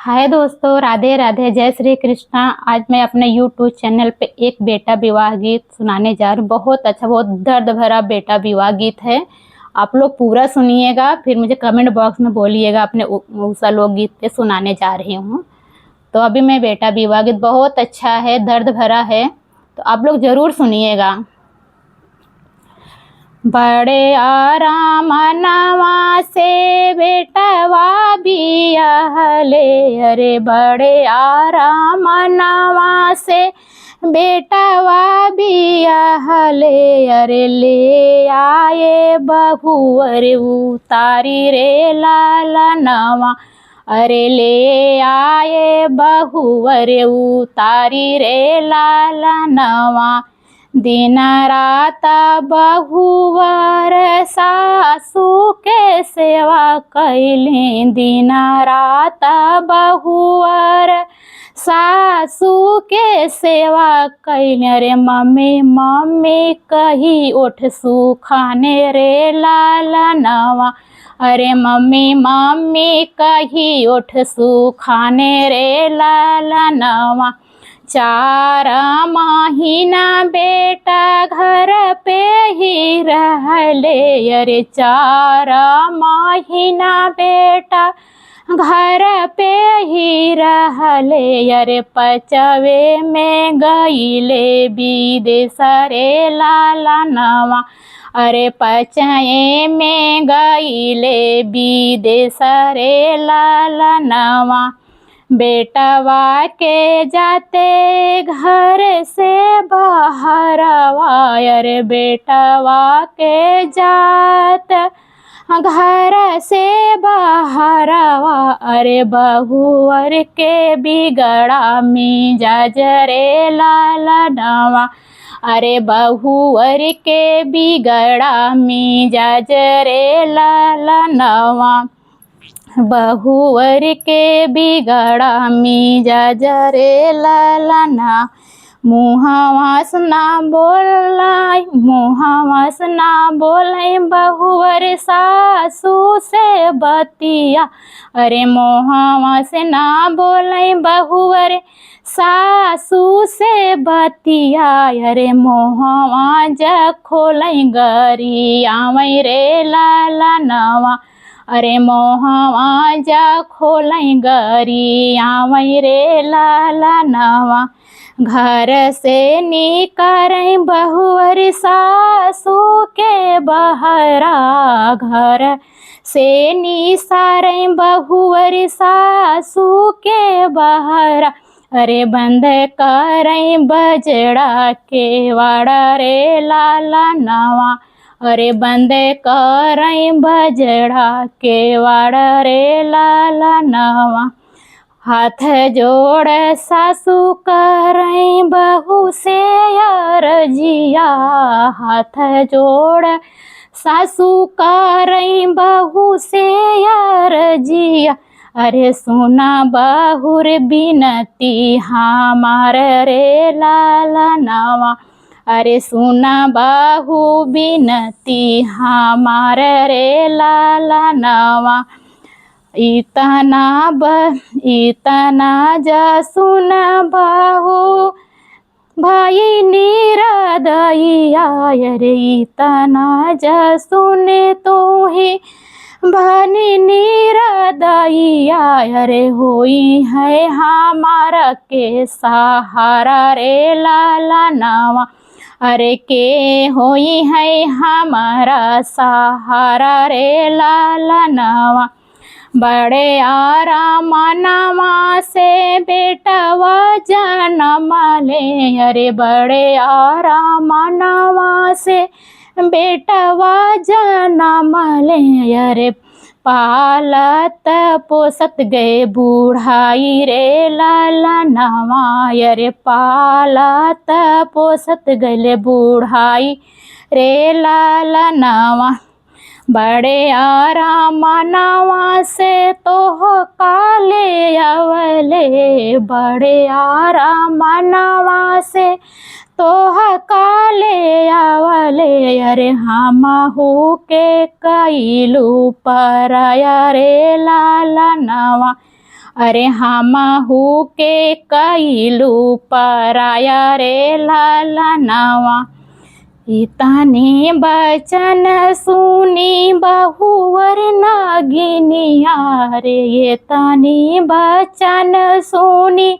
हाय दोस्तों, राधे राधे, जय श्री कृष्णा। आज मैं अपने यूट्यूब चैनल पे एक बेटा विवाह गीत सुनाने जा रही हूँ। बहुत अच्छा, बहुत दर्द भरा बेटा विवाह गीत है। आप लोग पूरा सुनिएगा, फिर मुझे कमेंट बॉक्स में बोलिएगा। अपने उषा लोक गीत पे सुनाने जा रही हूँ। तो अभी मैं बेटा विवाह गीत बहुत अच्छा है, दर्द भरा है, तो आप लोग ज़रूर सुनिएगा। बड़े आराम नवा से बेटवा बियाहले, अरे बड़े आराम नवा से बेटवा बियाहले, अरे ले आए बहू अरे उतारी रे लाला नवा, अरे ले आए बहू अरे उतारी रे लाला नवा। दिन रात बहुवर सासू के सेवा कैली, दिन रात बहुवर सासू के सेवा कैली, अरे मम्मी मम्मी कही ओठ सुखाने रे लाला नवा, अरे मम्मी मम्मी कही ओठ सुखाने रे लाला नवा। 4 महीना बेटा घर पे ही रहले, अरे 4 महीना बेटा घर पे ही रहले, अरे 5वें में गईले विदेश रे लाला नवा, अरे 5वें में गईले विदेश रे लाला नवा। बेटवा के जाते घर से बाहरवा, अरे बेटवा के जात घर से बाहरवा, अरे बहुवर के बिगड़ा मिजाज रे लाला नवा, अरे बहुवर के बिगड़ा मिजाज रे लाला नवा। बहुवर के बिगड़ा मिजाज रे लाला ना। मुहावा से ना बोलाई, मुहावा से ना बोलाई बहुवर सासू से बतिया, अरे मुहावा से ना बोलाई बहुवर सासू से बतिया, अरे मुहावा जा खोलाई गरी आवै रे लाला नवा, अरे मोहवा जा खोलाई गरी आवै रे लाला नवा। घर से निकरै बहुवर सासू के बहरा, घर से निसारै बहुवर सासू के बहरा, अरे बंद करै बजड़ा के वाड़ा रे लाला नवा, अरे बंद करै बजड़ा के वाड़ा रे लाला नवा। हाथ जोड़ सासू करै बहू से अर्जिया, हाथ जोड़ सासू करै बहू से अर्जिया, अरे सुना बहुर बिनती हमार रे लाला नवा, अरे सुना बाहू बिनती हमार रे लाला नवा। इतना जा सुन बाहू भाई निरदैया, अरे इतना जा सुने तो ही बनी निरदैया, अरे होई है हमारा के सहारा रे लाला नवा, अरे के होई है हमारा सहारा रे लाला नवा। बड़े आराम नवा से बेटवा जन्म ले, अरे बड़े आराम नवा से बेटवा जन्म ले, अरे पालत पोसत गए बूढ़ाई रे लाला नवा, अरे पालत पोसत गए बूढ़ाई रे लाला नवा। बड़े आराम नवा से तोह काले अवले, बड़े आराम नवा से तोह काले आवले, अरे हमहू के कैलू पराया रे लाला नवा, अरे हमहू के कइलू पराया रे लालनवा। इतने बचन सुनी बहुवर नागिनिया रे, इतने बचन सुनी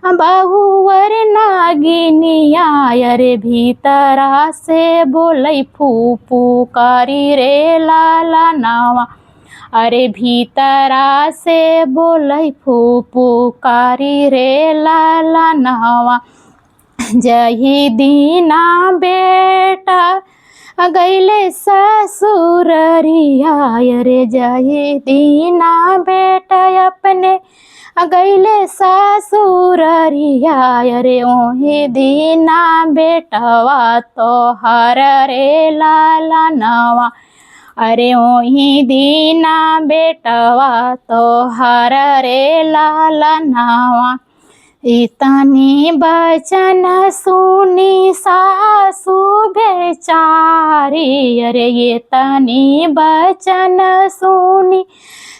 बहुवर नागिनिया। अरे भीतरा से बोलै फुफुकारी रे लालनवा। अरे भीतरा से बोलै फुफुकारी रे लालनवा। जही दीना बेटा गैले ससुररिया रे, जही दीना बेटा अपने गैले ससुररिया रे, ओही दीना बेटवा तोहर रे लालनवा। अरे ओही दीना बेटवा तोहर रे लालनवा। इतनी बचन सुनी सासु बेचारी अरे, इतनी बचन सुनी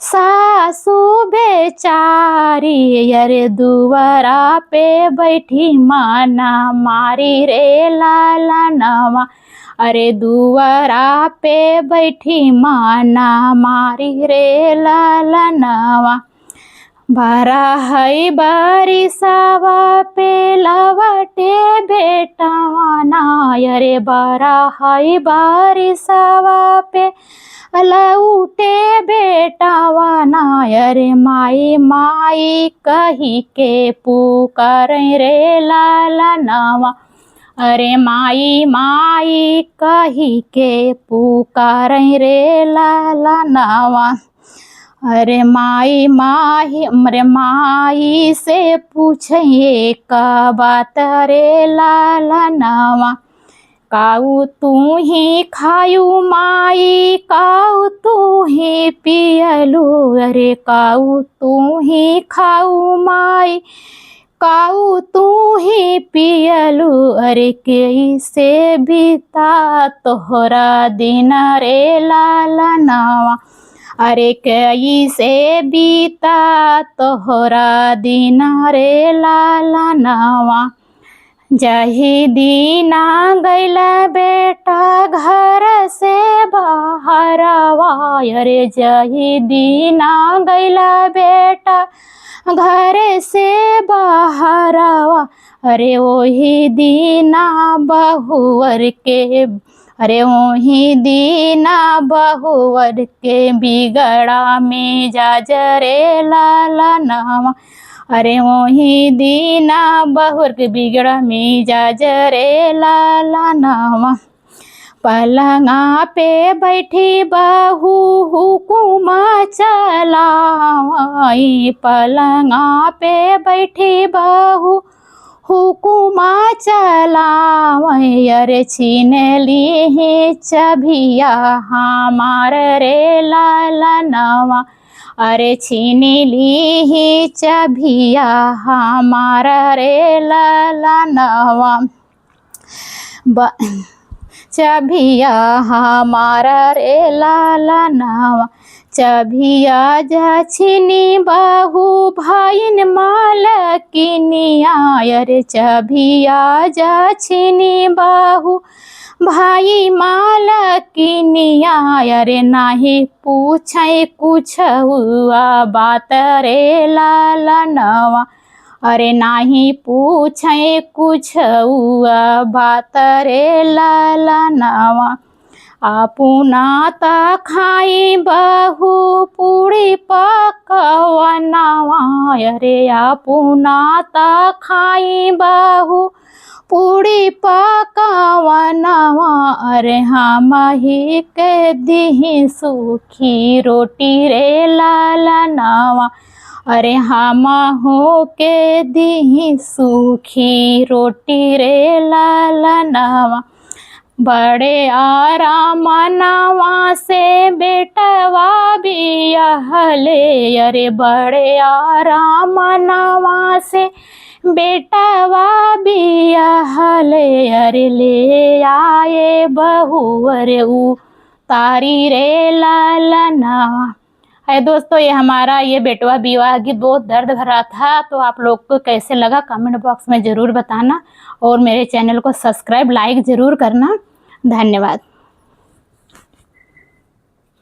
सासु बेचारी अरे, दुआरा पे बैठी माना मारी रे लालनवा। अरे दुआरा पे बैठी माना मारी रे लालनवा। बारा है बारिशवा पे लवटे बेटवा ना, अरे बारा है बारिशवा पे लौटे बेटवा ना। अरे माई माई कही के पुकार रे लालनवा। अरे माई माई कही के पुकार रे लालनवा। अरे माई माही अरे माई से पूछिए का बात रे लालनवा। काऊ तू ही खायू माई, काऊ तू ही पियलू अरे, काऊ तू ही खाऊ माई, काऊ तू ही पियलू अरे, कैसे बीता तोहरा दिन रे लालनवा। अरे कैसे बीता तोहरा दिन रे लालनवा। जही दीना गैला बेटा घर से बाहरवा अरे, जही दीना गैला बेटा घर से बाहरवा। अरे वही दीना बहुवर के अरे वही दीना बहुवर के बिगड़ा मिजाज रे लालनवा। अरे वही दीना बहुवर के बिगड़ा मिजाज रे लालनवा। पलंगा पे बैठी बहू हुकुम चलावाई, पलंगा पे बैठी बहू हुकुमा चलावै अरे, छीन ली चबिया हमार रे लालनवा। अरे छीन ली चबिया हमार रे लालनवा। चबिया हमारा रे लालनवा। चबिया जा छिनी बहू भाइन मालकिनिया अरे, चबिया जा छिनी बहू भाई मालकिनिया अरे, नाही पूछे कुछ हुआ बात रे लालनवा। अरे नाही पूछे कुछ हुआ बात रे लालनवा। आपुना ता खाई बहू पूरी पकवनवा अरे, आपुना ता खाई बहू पूरी पकवनवा। अरे हम ही के दी सूखी रोटी रे लालनवा। अरे हम हो के दी सूखी रोटी रे लालनवा। बड़े आराम नवा से बेटवा बियाहले अरे, बड़े आराम नवा से बेटवा बियाहले अरे, ले आए बहू अरे तारी रे लालनवा। है दोस्तों, ये हमारा ये बेटवा विवाह गीत बहुत दर्द भरा था। तो आप लोग को कैसे लगा कमेंट बॉक्स में ज़रूर बताना और मेरे चैनल को सब्सक्राइब लाइक ज़रूर करना। धन्यवाद।